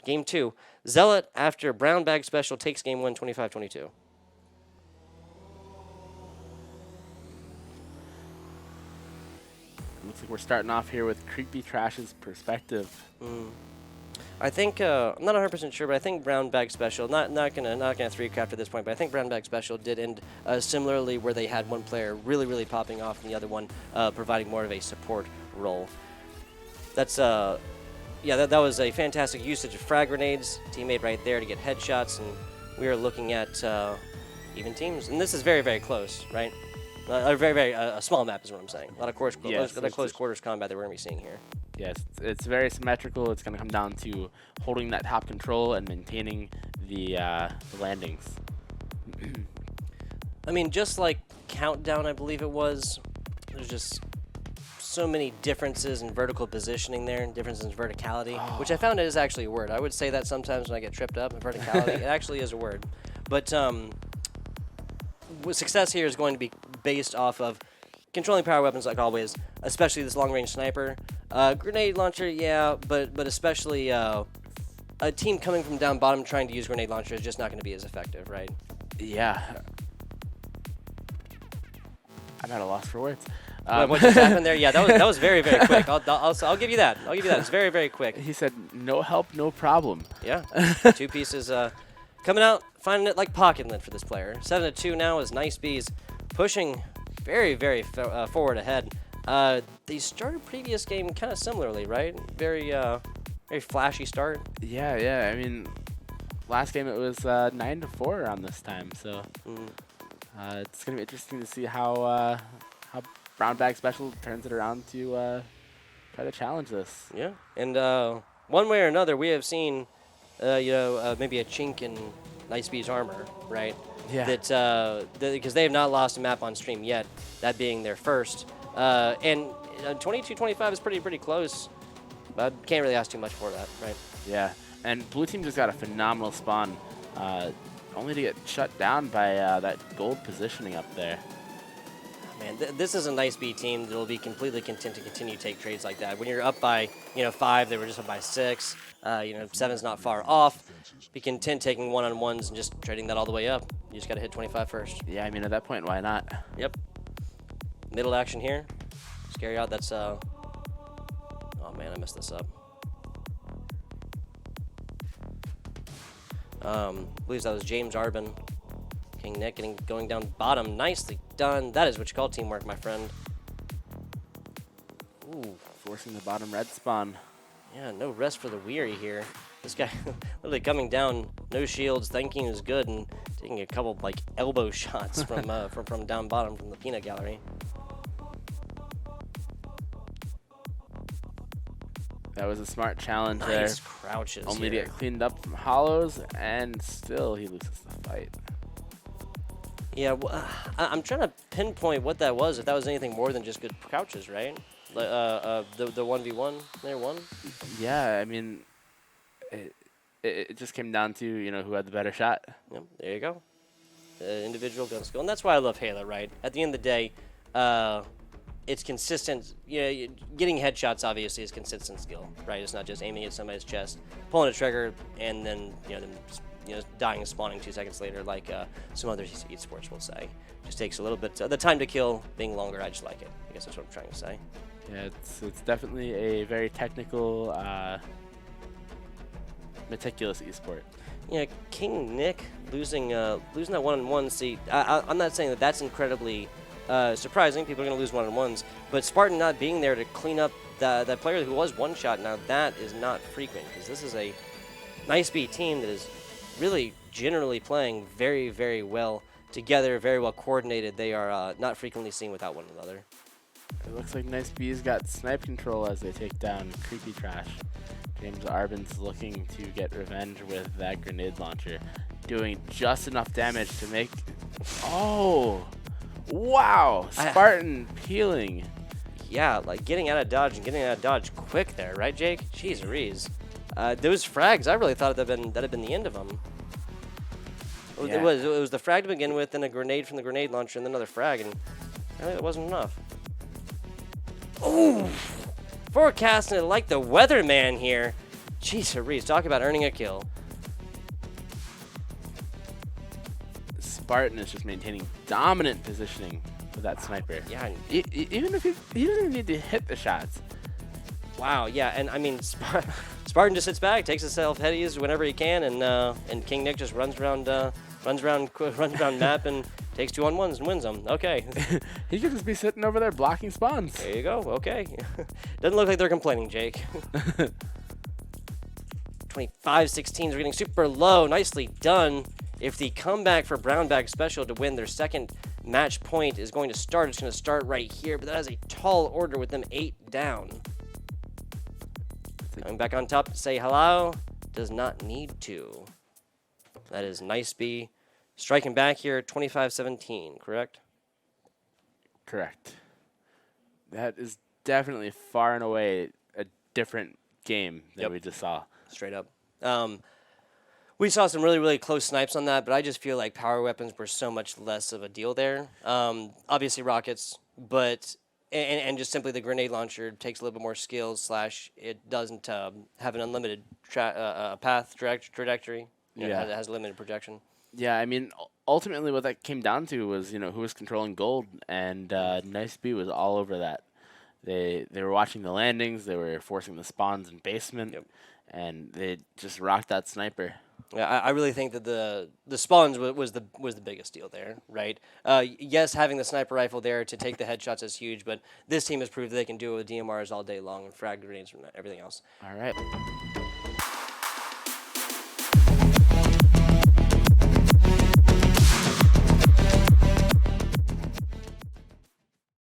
Game 2. Zealot, after brown bag special, takes game 1, 25-22. Looks like we're starting off here with Creepy Trash's perspective. I think I'm not 100% sure, but I think brown bag special. Not gonna 3-craft at this point, but I think brown bag special did end similarly, where they had one player really popping off, and the other one providing more of a support role. That's yeah, that was a fantastic usage of frag grenades. Teammate right there to get headshots, and we are looking at even teams, and this is very close, right? A very small map is what I'm saying. A lot of close quarters combat that we're gonna be seeing here. Yes, it's very symmetrical. It's going to come down to holding that top control and maintaining the landings. I mean, just like Countdown, I believe it was, there's just so many differences in vertical positioning there, and differences in verticality, which I found is actually a word. I would say that sometimes when I get tripped up in verticality. It actually is a word. But success here is going to be based off of controlling power weapons like always, especially this long-range sniper. Grenade launcher, yeah, but especially a team coming from down bottom trying to use grenade launcher is just not going to be as effective, right? Yeah. I'm at a loss for words. What just happened there? Yeah, that was very quick. I'll give you that. I'll give you that. It's very quick. He said, "No help, no problem." Yeah, 2 pieces coming out, finding it like pocket lint for this player. 7-2 now is Nice Bees pushing very forward ahead. They started previous game kind of similarly, right? Very flashy start. Yeah. I mean, last game it was 9-4 around this time, so it's gonna be interesting to see how Brown Bag Special turns it around to try to challenge this. Yeah, and one way or another, we have seen, maybe a chink in Nice Bees armor, right? Yeah. Because they have not lost a map on stream yet, that being their first. And 22-25 is pretty close. But can't really ask too much for that, right? Yeah, and blue team just got a phenomenal spawn, only to get shut down by that gold positioning up there. Man, this is a Nice B team that will be completely content to continue to take trades like that. When you're up by 5, they were just up by 6. 7's not far off. Be content taking one-on-ones and just trading that all the way up. You just got to hit 25 first. Yeah, I mean, at that point, why not? Yep. Middle action here. Scary out. That's oh man, I messed this up. Believes that was James Arbin. King Nick going down bottom. Nicely done. That is what you call teamwork, my friend. Ooh. Forcing the bottom red spawn. Yeah, no rest for the weary here. This guy literally coming down, no shields, thinking he was good, and taking a couple like elbow shots from down bottom from the peanut gallery. That was a smart challenge there. Nice crouches. Only here. to get cleaned up from hollows, and still he loses the fight. Yeah, I'm trying to pinpoint what that was. If that was anything more than just good crouches, right? The 1v1 there won. Yeah, I mean, it just came down to who had the better shot. Yep, there you go. Individual gun skill, and that's why I love Halo, right? At the end of the day, it's consistent. Getting headshots obviously is consistent skill, right? It's not just aiming at somebody's chest, pulling a trigger, and then dying and spawning 2 seconds later, like some other esports will say. Just takes a little bit. The time to kill being longer, I just like it. I guess that's what I'm trying to say. Yeah, it's definitely a very technical, meticulous esport. Yeah, King Nick losing that one-on-one. See, I'm not saying that that's incredibly surprising. People are going to lose one-on-ones, but Spartan not being there to clean up that player who was one-shot, now that is not frequent, because this is a Nice B team that is really generally playing very well together, very well coordinated. They are not frequently seen without one another. It looks like Nice B's got snipe control as they take down Creepy Trash. James Arbin's looking to get revenge with that grenade launcher, doing just enough damage to make... Oh! Wow! Spartan peeling. Yeah, like getting out of dodge and getting out of dodge quick there, right, Jake? Jeez Rees. Those frags, I really thought that had been the end of them. Yeah. It was the frag to begin with, then a grenade from the grenade launcher, and then another frag, and apparently that wasn't enough. Ooh! Forecasting it like the weatherman here. Jeez, Reese, talk about earning a kill. Spartan is just maintaining dominant positioning with that sniper. Yeah. Even if he doesn't even need to hit the shots. Wow. Yeah, and I mean, Spartan just sits back, takes himself headies whenever he can, and King Nick just runs around map and takes 2-on-1s and wins them. Okay. He could just be sitting over there blocking spawns. There you go. Okay. Doesn't look like they're complaining, Jake. 25-16s are getting super low. Nicely done. If the comeback for Brown Bag Special to win their second match point is going to start, it's going to start right here, but that is a tall order with them 8 down. Coming back on top to say hello, does not need to. That is Nice B. Striking back here, 25-17, correct? Correct. That is definitely far and away a different game than we just saw. Straight up. We saw some really, really close snipes on that, but I just feel like power weapons were so much less of a deal there. Obviously rockets, but and just simply the grenade launcher takes a little bit more skills. / it doesn't have an unlimited path trajectory. You know, it has limited projection. Yeah, I mean, ultimately what that came down to was, you know, who was controlling gold, and Nice B was all over that. They were watching the landings, they were forcing the spawns in basement, and they just rocked that sniper. Yeah, I really think that the spawns was the biggest deal there, right? Yes, having the sniper rifle there to take the headshots is huge, but this team has proved that they can do it with DMRs all day long and frag grenades and everything else. All right.